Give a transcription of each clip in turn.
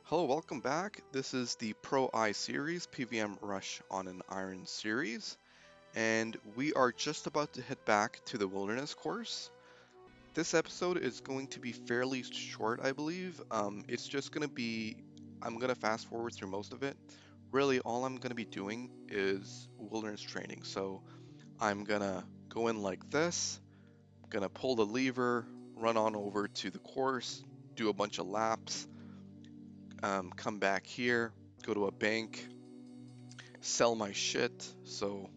Hello, welcome back. This is the PROi series, PVM Rush on an Iron series, and we are just about to head back to the Wilderness course. This episode is going to be fairly short, I believe. It's just going to be, I'm going to fast forward through most of it. Really, all I'm going to be doing is Wilderness training. So I'm going to go in like this, going to pull the lever, run on over to the course, do a bunch of laps, come back here, go to a bank, sell my shit. So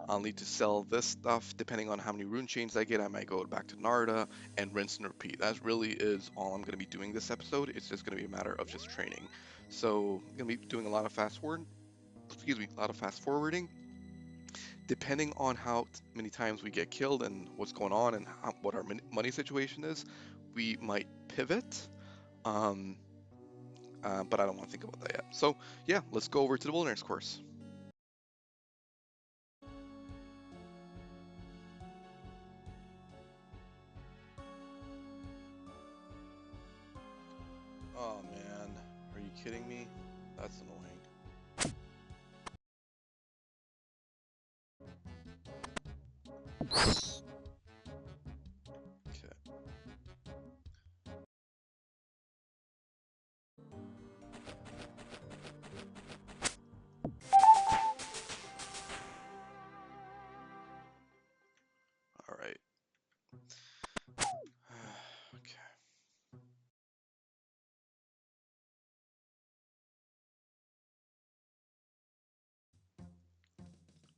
I'll need to sell this stuff. Depending on how many rune chains I get, I might go back to Narda and rinse and repeat. That really is all I'm going to be doing this episode. It's just going to be a matter of just training. So I'm going to be doing a lot of a lot of fast forwarding. Depending on how many times we get killed and what's going on and what our money situation is, we might pivot. But I don't want to think about that yet. So yeah, let's go over to the Wilderness course. Oh man, are you kidding me? That's annoying. Okay. All right. Okay.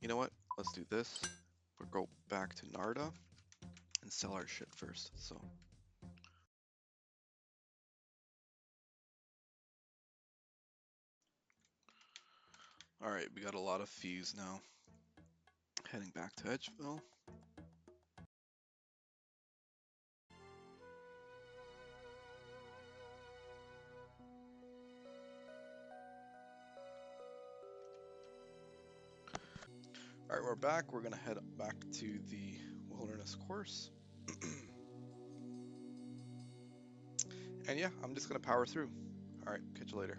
You know what? Let's do this. We'll go back to Narda and sell our shit first. So. All right, we got a lot of fees now. Heading back to Edgeville. All right, we're back. We're gonna head back to the Wilderness course. And yeah, I'm just gonna power through. All right, catch you later.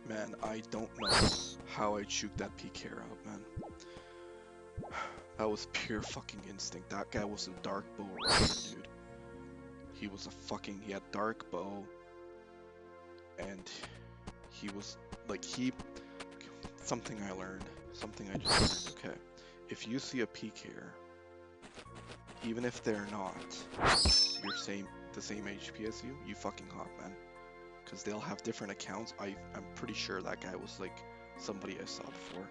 Man, I don't know how I chuked that PK out, man. That was pure fucking instinct. That guy was a dark bow rusher, dude. He had dark bow, and he was like, something I learned, something I just learned. Okay, if you see a PKer, even if they're not the same HP as you, you fucking hop, man. Because they'll have different accounts. I'm pretty sure that guy was like somebody I saw before.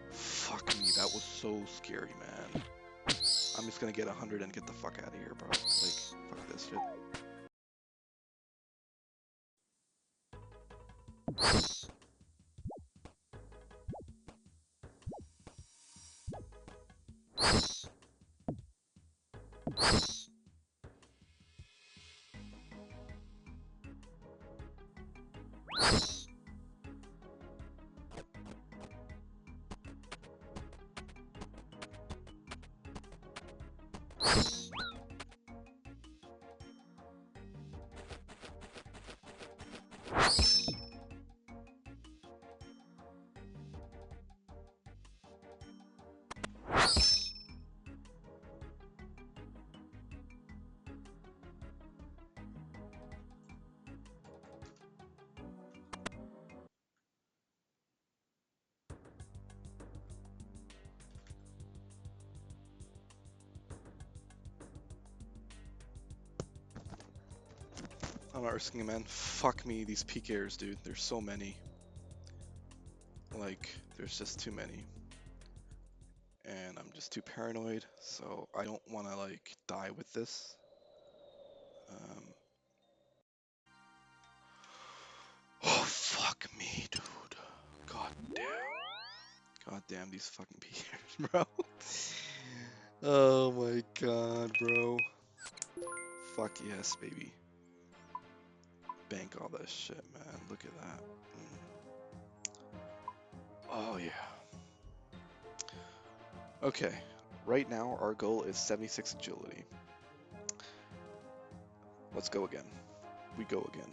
Fuck me, that was so scary, man. I'm just gonna get 100 and get the fuck out of here, bro. Like, fuck this shit. I'm not risking it, man. Fuck me, these PKers, dude. There's so many. Like, there's just too many. And I'm just too paranoid, so I don't want to, like, die with this. Oh, fuck me, dude. God damn. God damn these fucking PKers, bro. Oh my god, bro. Fuck yes, baby. Bank all that shit, man. Look at that. Oh yeah. Okay. Right now, our goal is 76 agility. Let's go again. We go again.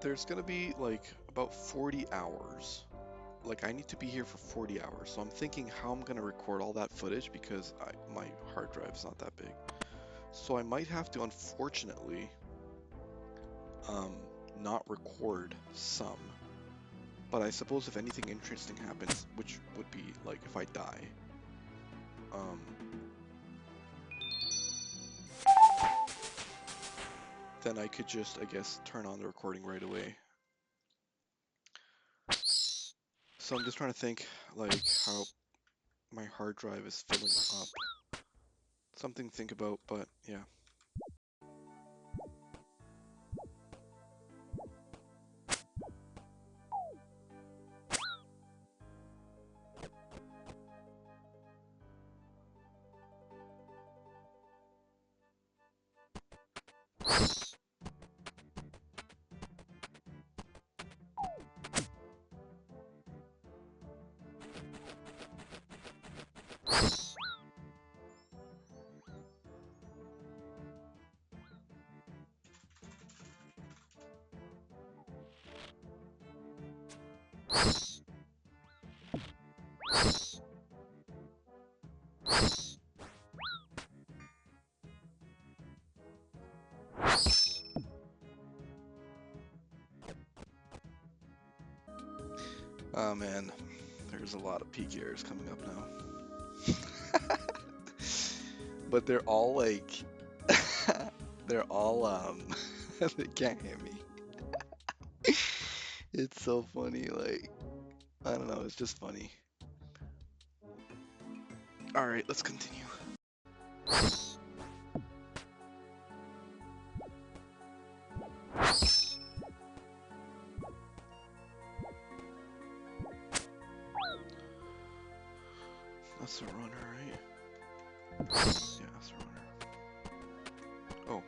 There's gonna be like about 40 hours. Like I need to be here for 40 hours. So I'm thinking how I'm gonna record all that footage because my hard drive's not that big. So I might have to, unfortunately, not record some. But I suppose if anything interesting happens, which would be like if I die, then I could just, I guess, turn on the recording right away. So I'm just trying to think, like, how my hard drive is filling up. Something to think about, but yeah. Oh man, there's a lot of peak errors coming up now. But they're all like, they're all, they can't hear me. It's so funny, like, I don't know, it's just funny. Alright, let's continue. That's a runner, right? Yeah, that's a runner. Oh,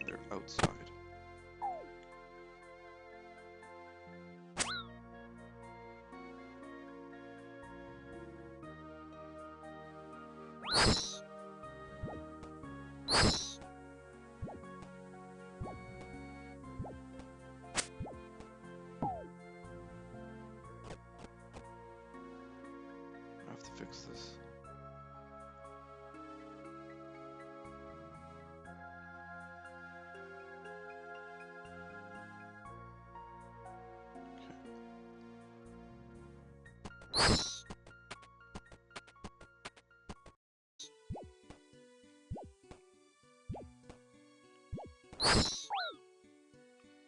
they're outside. I have to fix this.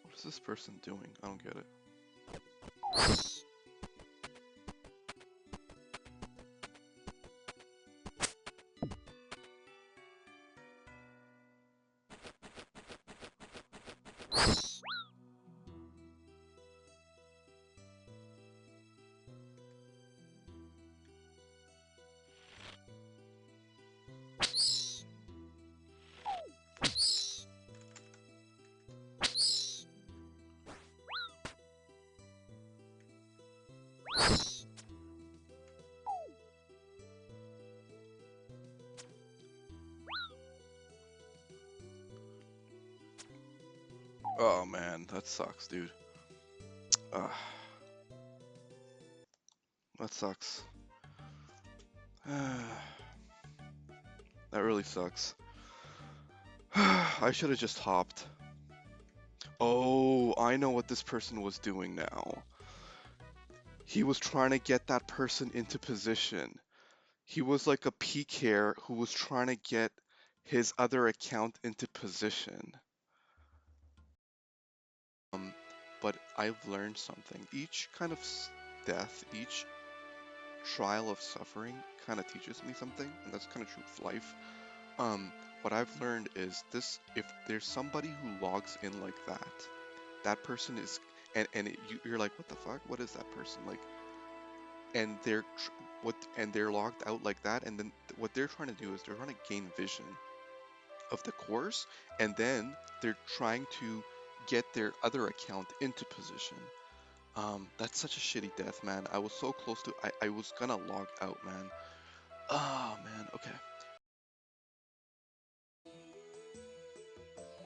What is this person doing? I don't get it. Oh man, that sucks, dude. That sucks. That really sucks. I should have just hopped. Oh, I know what this person was doing now. He was trying to get that person into position. He was like a PKer who was trying to get his other account into position. But I've learned something. Each kind of death, each trial of suffering kind of teaches me something, and that's kind of true with life. What I've learned is this: if there's somebody who logs in like that, that person is, you're like, what the fuck? What is that person like? And they're logged out like that, and then what they're trying to do is they're trying to gain vision of the course, and then they're trying to get their other account into position. That's such a shitty death, man. I was so close to, I was gonna log out, man. Oh, man, okay.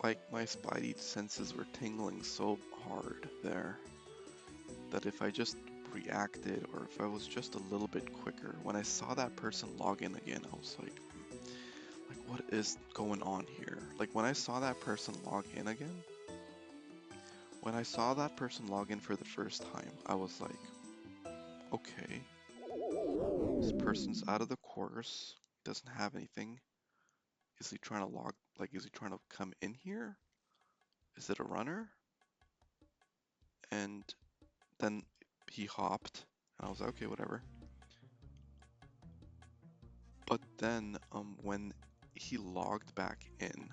Like, my spidey senses were tingling so hard there that if I just reacted, or if I was just a little bit quicker, when I saw that person log in again, I was like, what is going on here? Like, when I saw that person log in again, when I saw that person log in for the first time, I was like, okay, this person's out of the course, doesn't have anything. Is he trying to is he trying to come in here? Is it a runner? And then he hopped, and I was like, okay, whatever. But then, when he logged back in,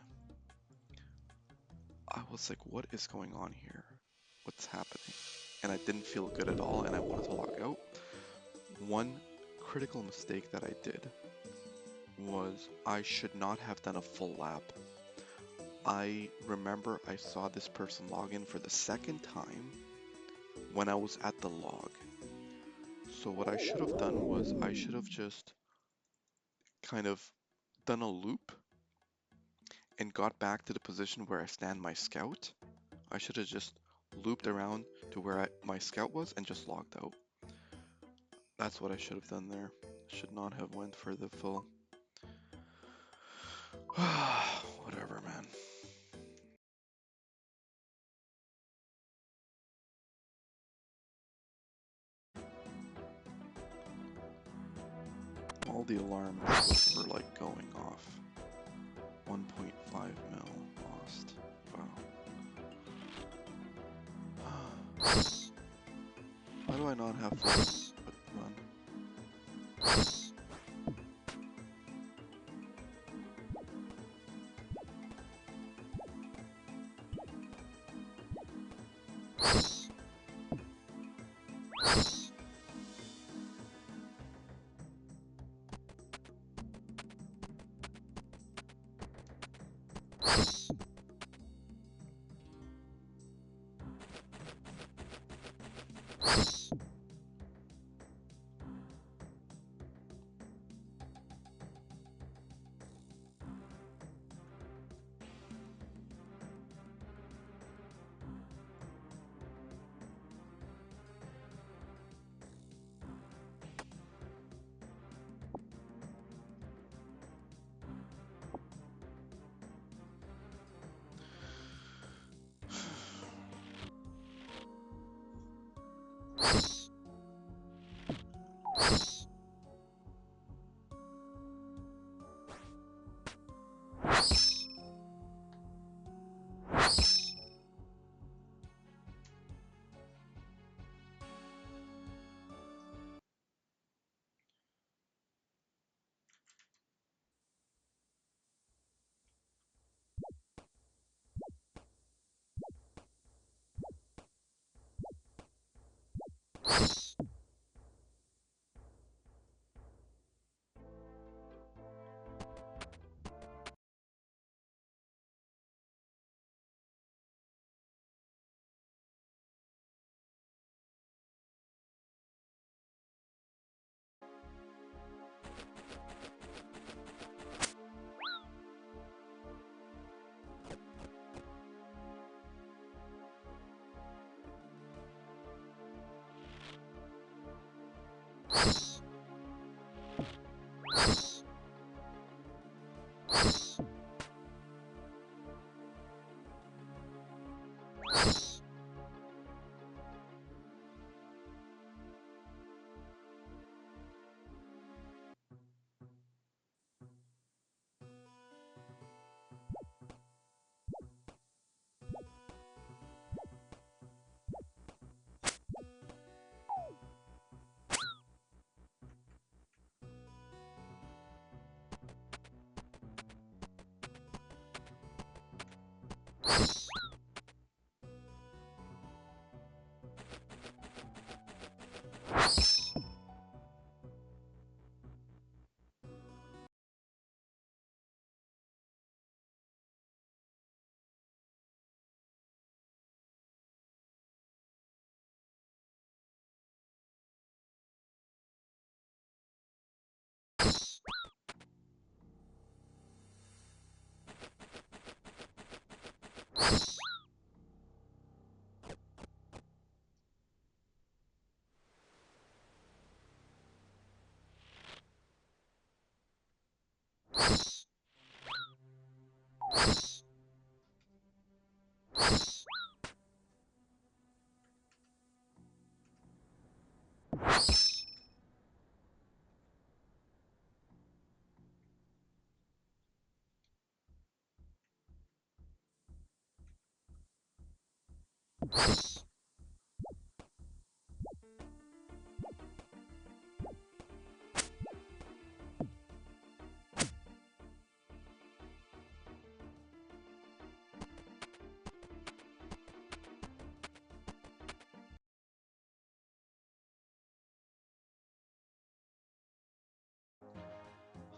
I was like, what is going on here? What's happening? And I didn't feel good at all, and I wanted to log out. One critical mistake that I did was I should not have done a full lap. I remember I saw this person log in for the second time when I was at the log. So what I should have done was I should have just kind of done a loop and got back to the position where I stand my scout. I should have just looped around to where my scout was and just logged out. That's what I should have done there. Should not have went for the full. Whatever, man. All the alarms were like going off. 1.5 mil lost. Wow. Why do I not have full run?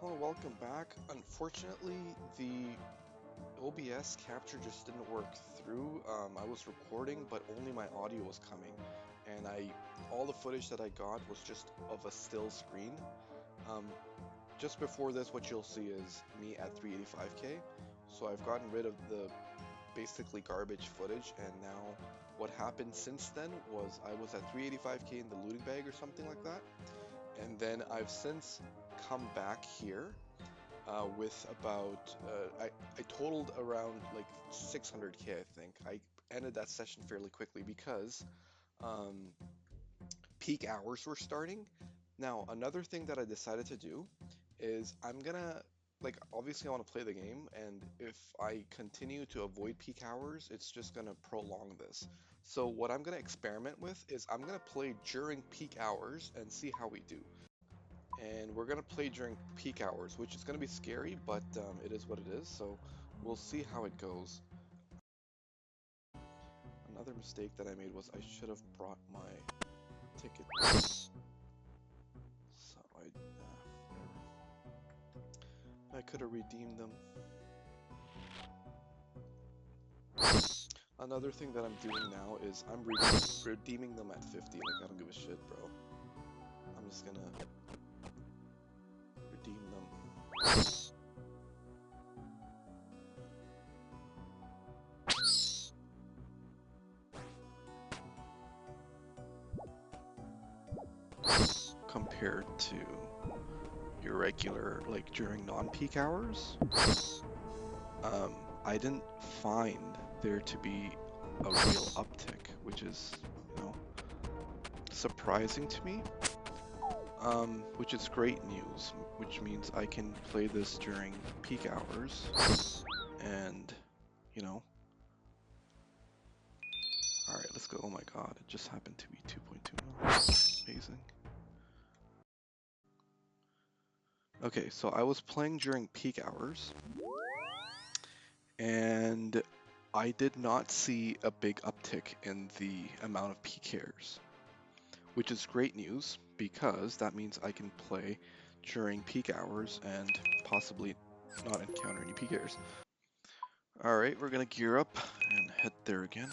Hello, welcome back. Unfortunately, the OBS capture just didn't work through. I was recording, but only my audio was coming, and all the footage that I got was just of a still screen. Um, just before this, what you'll see is me at 385k. So I've gotten rid of the basically garbage footage, and now what happened since then was I was at 385k in the looting bag or something like that, and then I've since come back here with about I totaled around like 600k. I think I ended that session fairly quickly because um, peak hours were starting. Now another thing that I decided to do is I'm gonna, like, obviously I want to play the game, and if I continue to avoid peak hours, it's just gonna prolong this. So what I'm gonna experiment with is I'm gonna play during peak hours and see how we do. And we're gonna play during peak hours, which is gonna be scary, but it is what it is. So we'll see how it goes. Another mistake that I made was I should have brought my ticket. So I could have redeemed them. Another thing that I'm doing now is I'm redeeming them at 50. Like, I don't give a shit, bro. I'm just gonna redeem them. Compared to your regular, like, during non-peak hours, I didn't find there to be a real uptick, which is, you know, surprising to me. Which is great news, which means I can play this during peak hours, and, you know. Alright, let's go. Oh my god, it just happened to be 2.2 mil. Amazing. Okay, so I was playing during peak hours, and I did not see a big uptick in the amount of PKers, which is great news because that means I can play during peak hours and possibly not encounter any PKers. Alright, we're gonna gear up and head there again.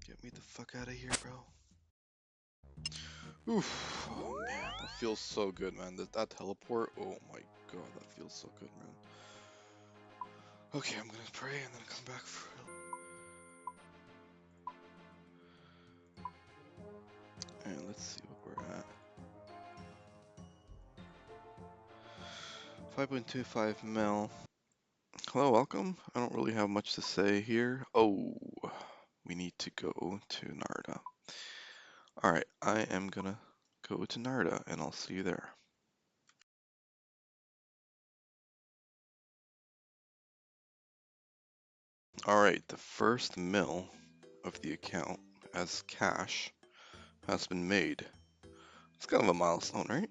Get me the fuck out of here, bro. Oof. Oh man, that feels so good, man. That teleport, oh my god, that feels so good, man. Okay, I'm gonna pray and then come back for it. And let's see what we're at. 5.25 mil. Hello, welcome. I don't really have much to say here. Oh, we need to go to Narda. Alright, I am gonna go to Narda and I'll see you there. Alright, the first mill of the account as cash has been made. It's kind of a milestone, right?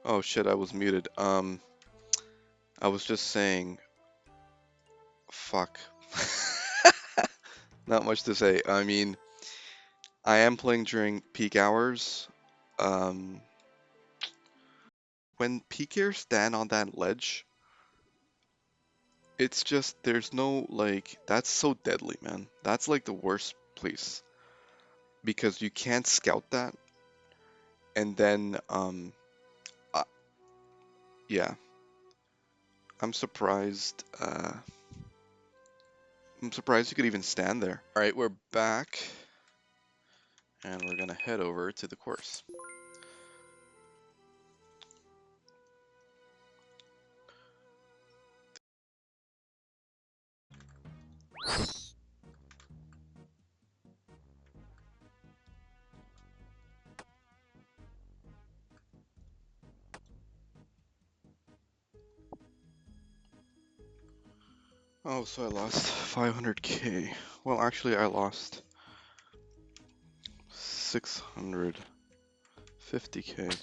Oh shit, I was muted. I was just saying, fuck. Not much to say. I mean, I am playing during peak hours. Um, when PKers stand on that ledge, it's just, there's no, like, that's so deadly, man. That's like the worst place. Because you can't scout that. And then, uh, yeah. I'm surprised, you could even stand there. Alright, we're back. And we're gonna head over to the course. Oh, so I lost 500k. Well, actually, I lost 650k.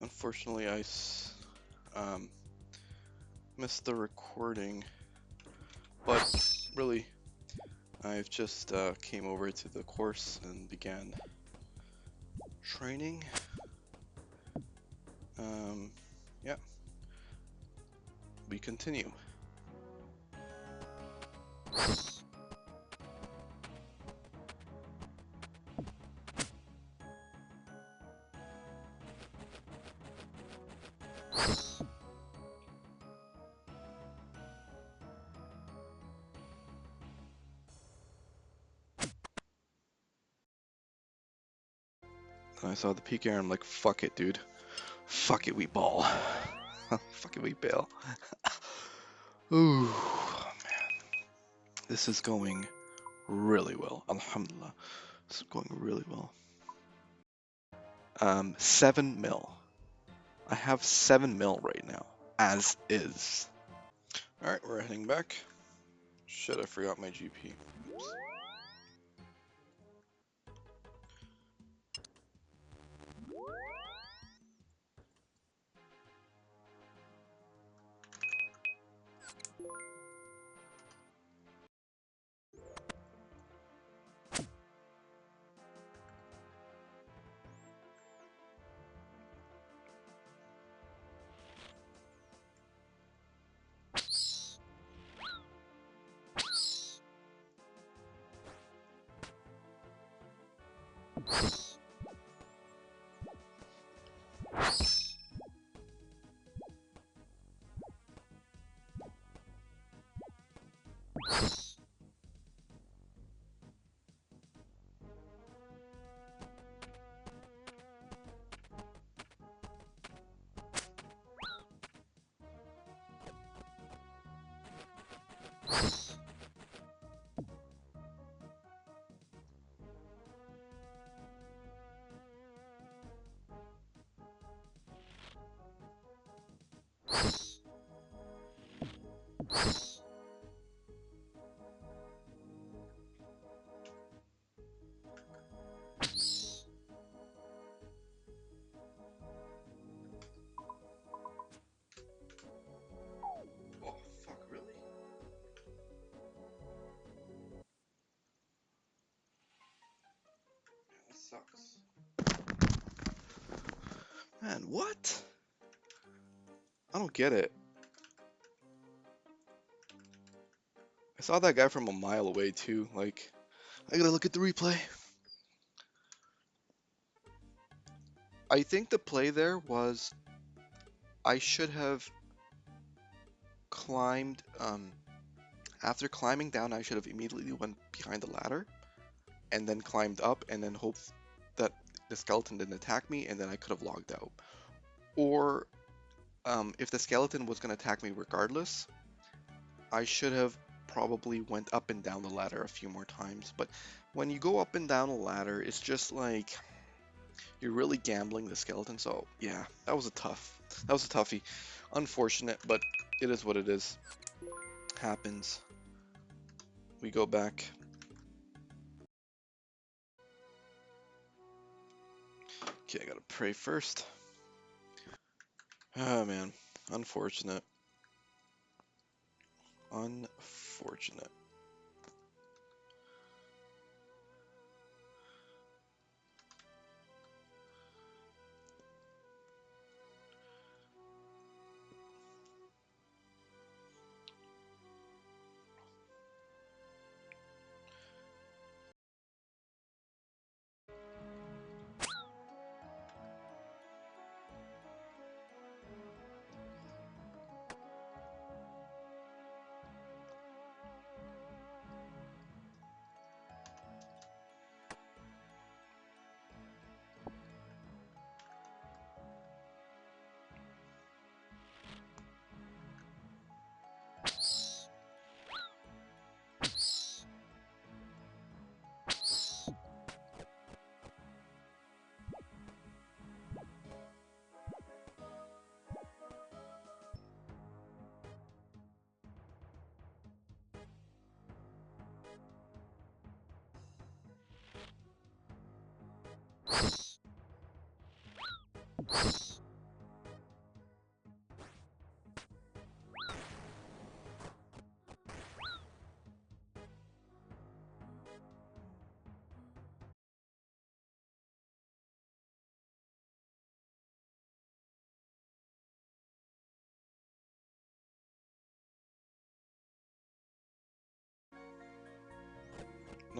Unfortunately, I missed the recording, but really, I've just came over to the course and began training. Yeah. we continue. And I saw the PK, I'm like, fuck it, dude. Fuck it, we ball. Fuck it, we bail. Ooh, man. This is going really well. Alhamdulillah. This is going really well. 7 mil. I have 7 mil right now, as is. Alright, we're heading back. Shit, I forgot my GP. Oops. Oh, fuck, really? That sucks. Man, what? I don't get it. I saw that guy from a mile away too. Like, I gotta look at the replay. I think the play there was I should have climbed, after climbing down, I should have immediately went behind the ladder and then climbed up and then hope that the skeleton didn't attack me and then I could have logged out. Or if the skeleton was going to attack me regardless, I should have probably went up and down the ladder a few more times. But when you go up and down a ladder, it's just like you're really gambling the skeleton. So yeah, that was a toughie. Unfortunate, but it is what it is. Happens. We go back. Okay, I gotta pray first. Oh man, unfortunate. Unfortunate.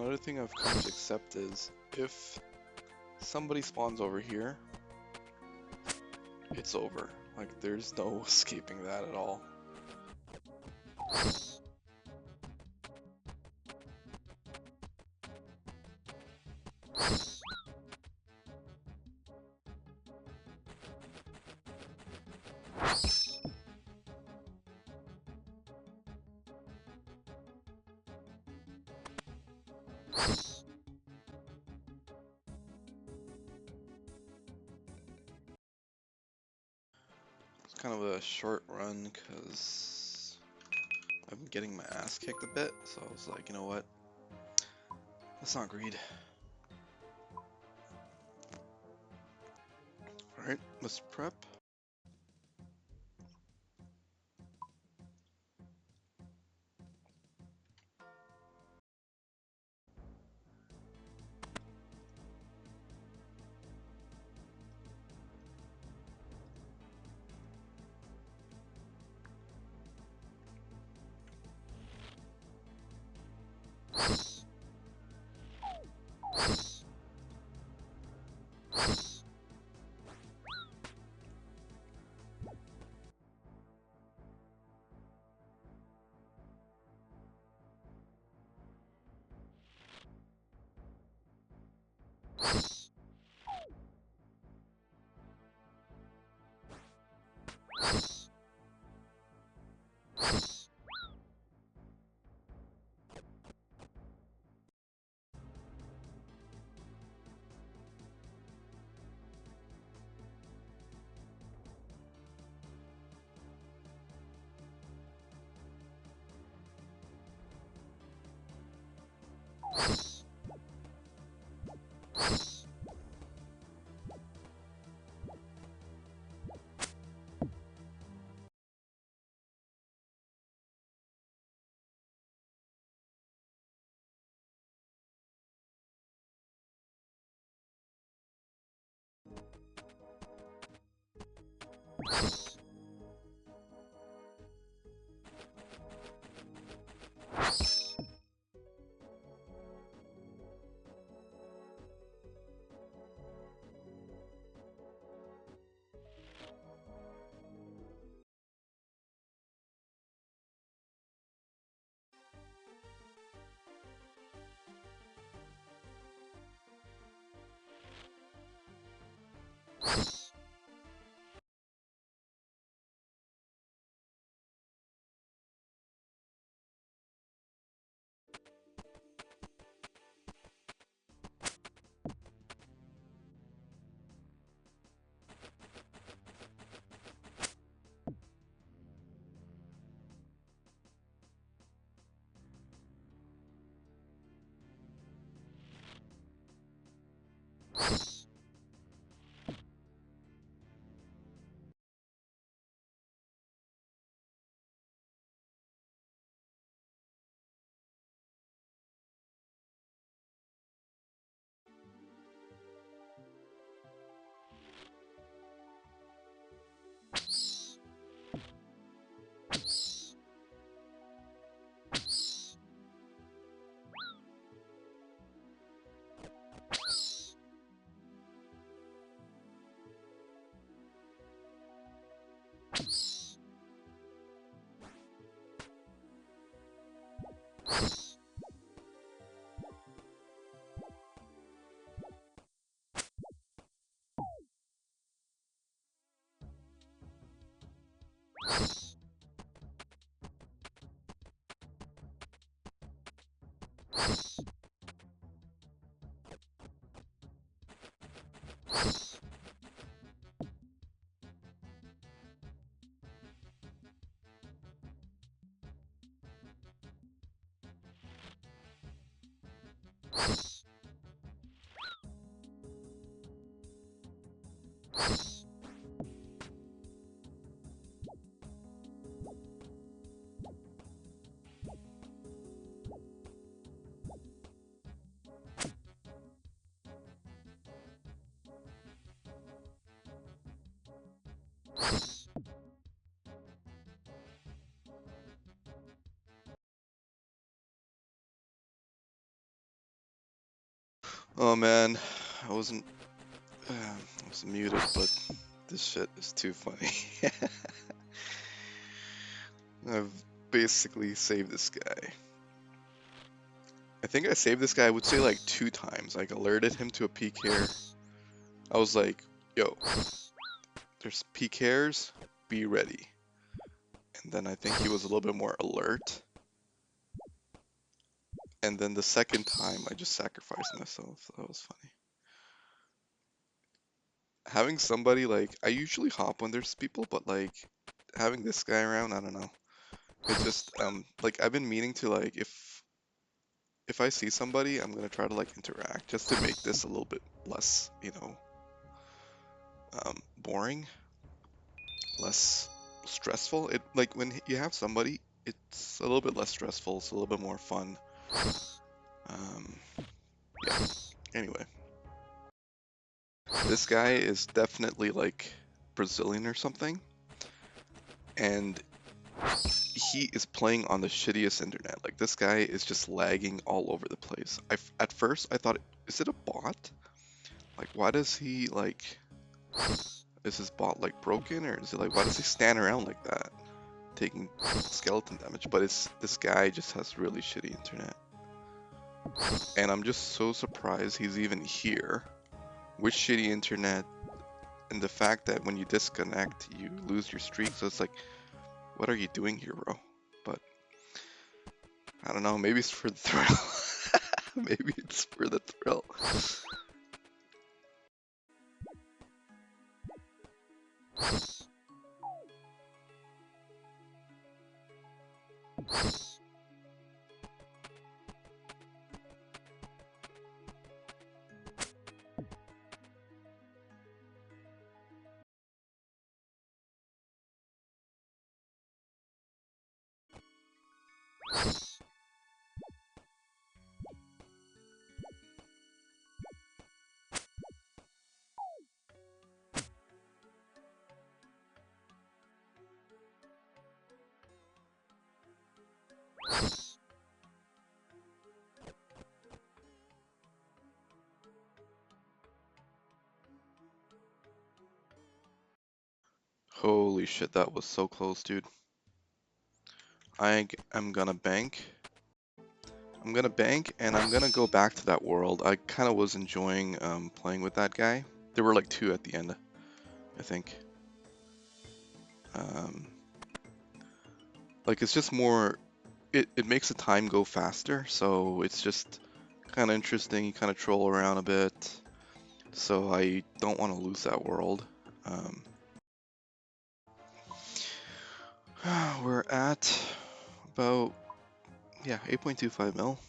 Another thing I've come to accept is if somebody spawns over here, it's over. Like, there's no escaping that at all. It's kind of a short run because I've been getting my ass kicked a bit, so I was like, you know what? Let's not greed. Alright, let's prep. Oh man, I wasn't. I was muted, but this shit is too funny. I've basically saved this guy. I think I saved this guy, I would say like 2 times. Like alerted him to a PKer. I was like, yo, there's PKers, be ready. And then I think he was a little bit more alert. And then the second time I just sacrificed myself. So that was funny. Having somebody like, I usually hop when there's people, but like having this guy around, I don't know. It just like I've been meaning to like if I see somebody, I'm gonna try to like interact just to make this a little bit less, boring, less stressful. It like when you have somebody, it's a little bit less stressful. It's a little bit more fun. Um, yeah. Anyway, this guy is definitely like Brazilian or something, and he is playing on the shittiest internet. Like this guy is just lagging all over the place. At first I thought, is it a bot? Like why does he like? Is his bot like broken, or is it like why does he stand around like that, taking skeleton damage? But it's this guy just has really shitty internet, and I'm just so surprised he's even here with shitty internet, and the fact that when you disconnect you lose your streak. So it's like, what are you doing here, bro? But I don't know. Maybe it's for the thrill. Maybe it's for the thrill. Holy shit, that was so close, dude. I'm gonna bank. I'm gonna bank, and I'm gonna go back to that world. I kind of was enjoying playing with that guy. There were like 2 at the end, I think. Um, like it's just more. It makes the time go faster, so it's just kind of interesting. You kind of troll around a bit, so I don't want to lose that world. Um, we're at about, yeah, 8.25 mil.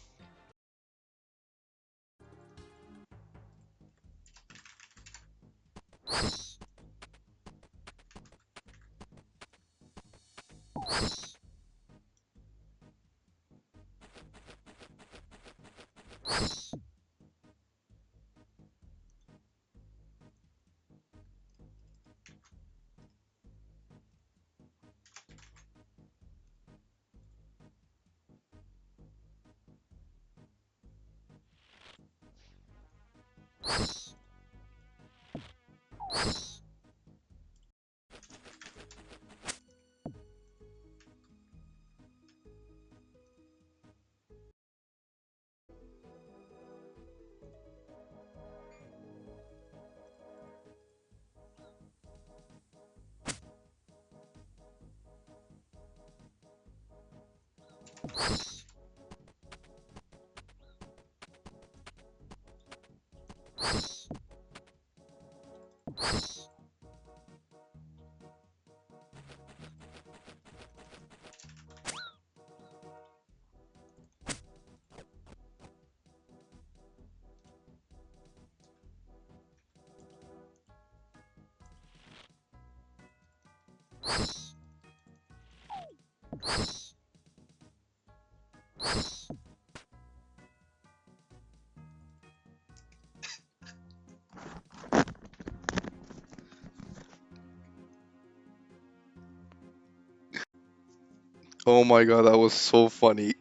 Oh my god, that was so funny.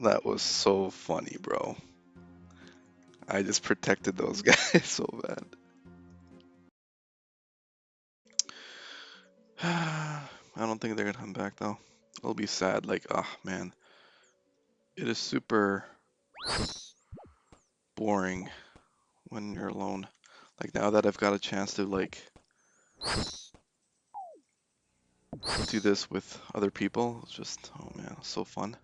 That was so funny, bro. I just protected those guys so bad. I don't think they're gonna come back though. It'll be sad. Like, oh man, it is super boring when you're alone. Like now that I've got a chance to like do this with other people, it's just, oh man, it's so fun.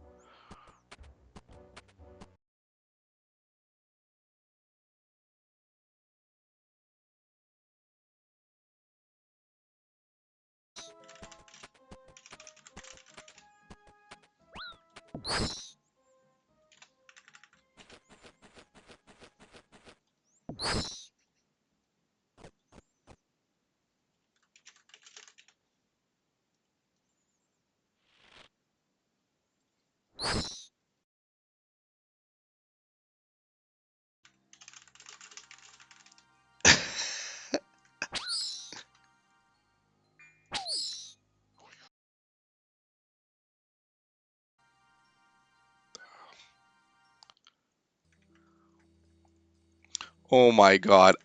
Oh my god.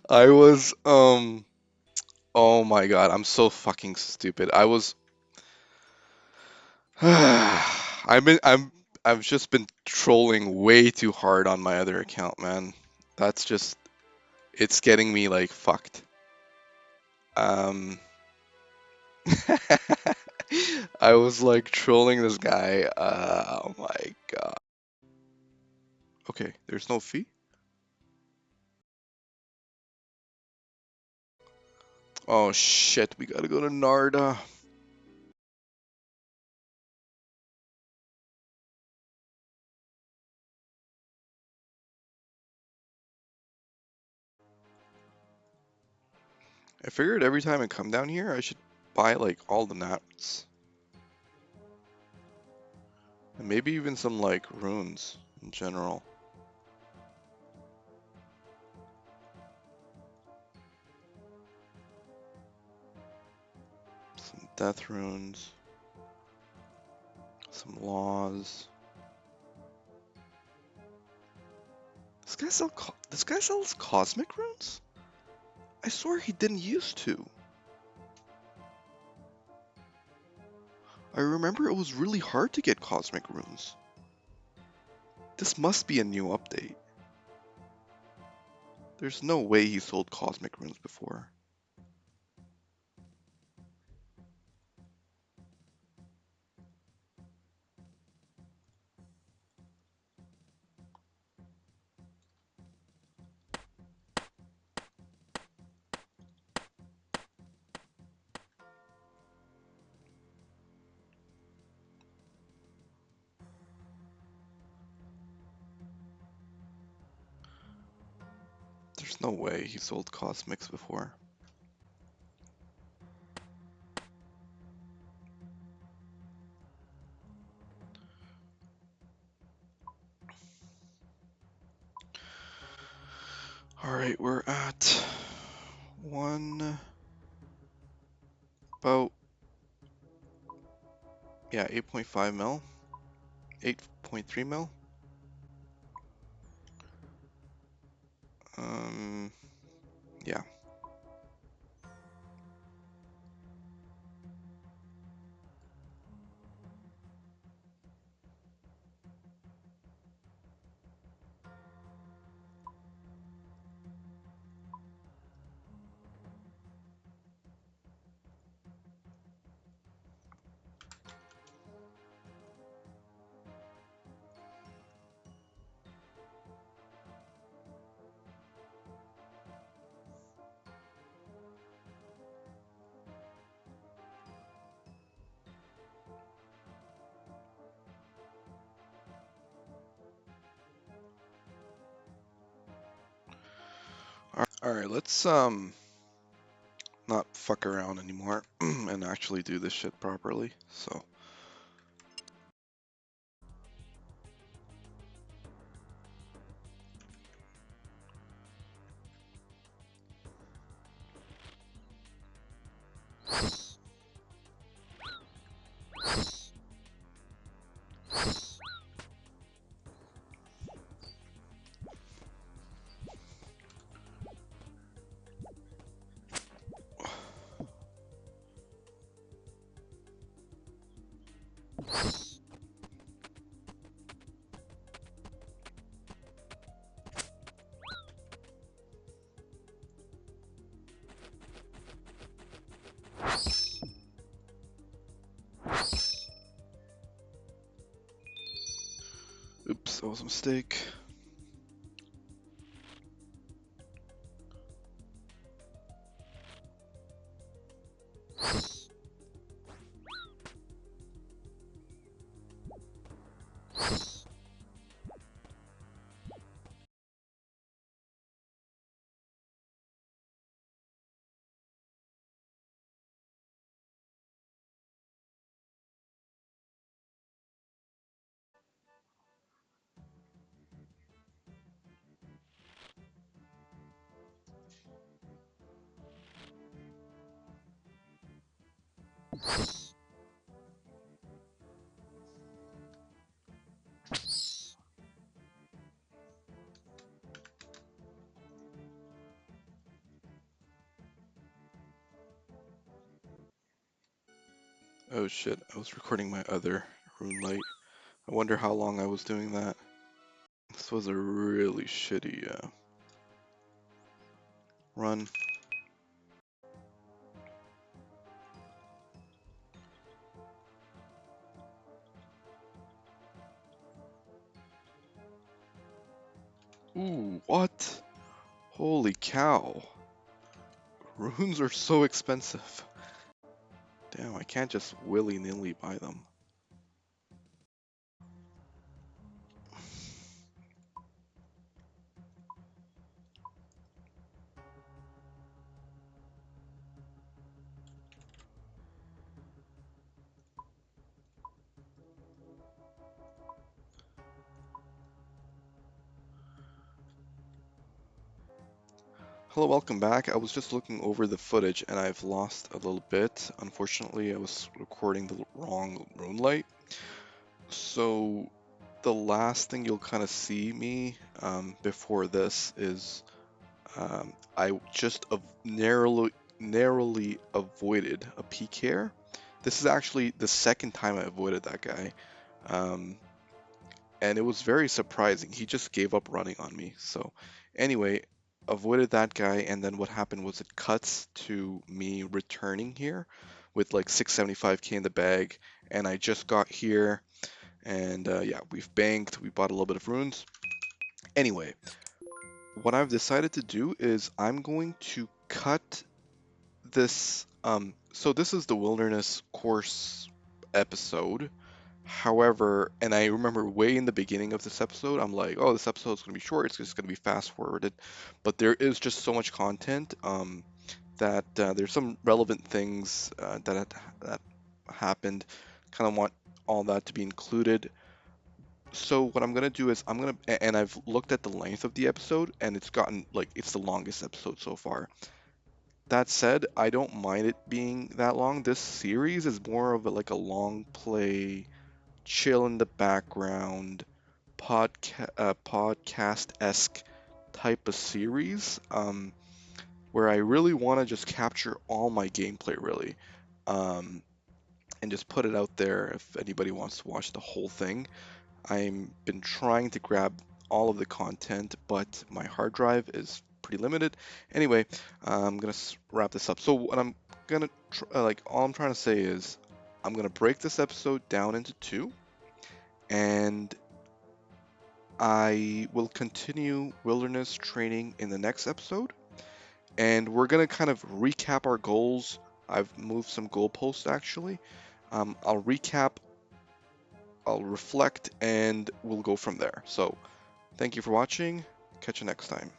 I was oh my god, I'm so fucking stupid. I was I've just been trolling way too hard on my other account, man. That's just it's getting me like fucked. Um I was like trolling this guy. Oh my god. Okay, there's no fee? Oh shit, we gotta go to Narda. I figured every time I come down here, I should buy like all the nuts. And maybe even some like runes in general. Some death runes. Some laws. This guy sells cosmic runes? I swear he didn't used to. I remember it was really hard to get cosmic runes. This must be a new update. There's no way he sold cosmic runes before. There's no way he sold cosmics before. Alright, we're at about, yeah, 8.5 mil, 8.3 mil. Yeah. Alright, let's not fuck around anymore and actually do this shit properly. So, Oops, that was a mistake. Oh shit, I was recording my other rune light. I wonder how long I was doing that. This was a really shitty run. Ooh, what? Holy cow. Runes are so expensive. Damn, I can't just willy-nilly buy them. Hello, welcome back. I was just looking over the footage and I've lost a little bit. Unfortunately, I was recording the wrong rune light. So the last thing you'll kind of see me before this is I just narrowly avoided a PK. This is actually the second time I avoided that guy. And it was very surprising. He just gave up running on me. So anyway, avoided that guy, and then what happened was it cuts to me returning here with like 675k in the bag, and I just got here, and yeah, we've banked, we bought a little bit of runes. Anyway, what I've decided to do is I'm going to cut this, so this is the wilderness course episode. However, and I remember way in the beginning of this episode, I'm like, oh, this episode is going to be short. It's just going to be fast forwarded. But there is just so much content that there's some relevant things that happened. Kind of want all that to be included. So what I'm going to do is and I've looked at the length of the episode, and it's gotten, like, it's the longest episode so far. That said, I don't mind it being that long. This series is more of like a long play, chill in the background, podcast-esque type of series, where I really want to just capture all my gameplay, really, um, and just put it out there if anybody wants to watch the whole thing. I've been trying to grab all of the content, but my hard drive is pretty limited. Anyway, I'm gonna wrap this up. So what I'm gonna all I'm trying to say is I'm gonna break this episode down into two, and I will continue wilderness training in the next episode, and we're gonna kind of recap our goals. I've moved some goalposts actually. I'll recap, I'll reflect, and we'll go from there. So thank you for watching. Catch you next time.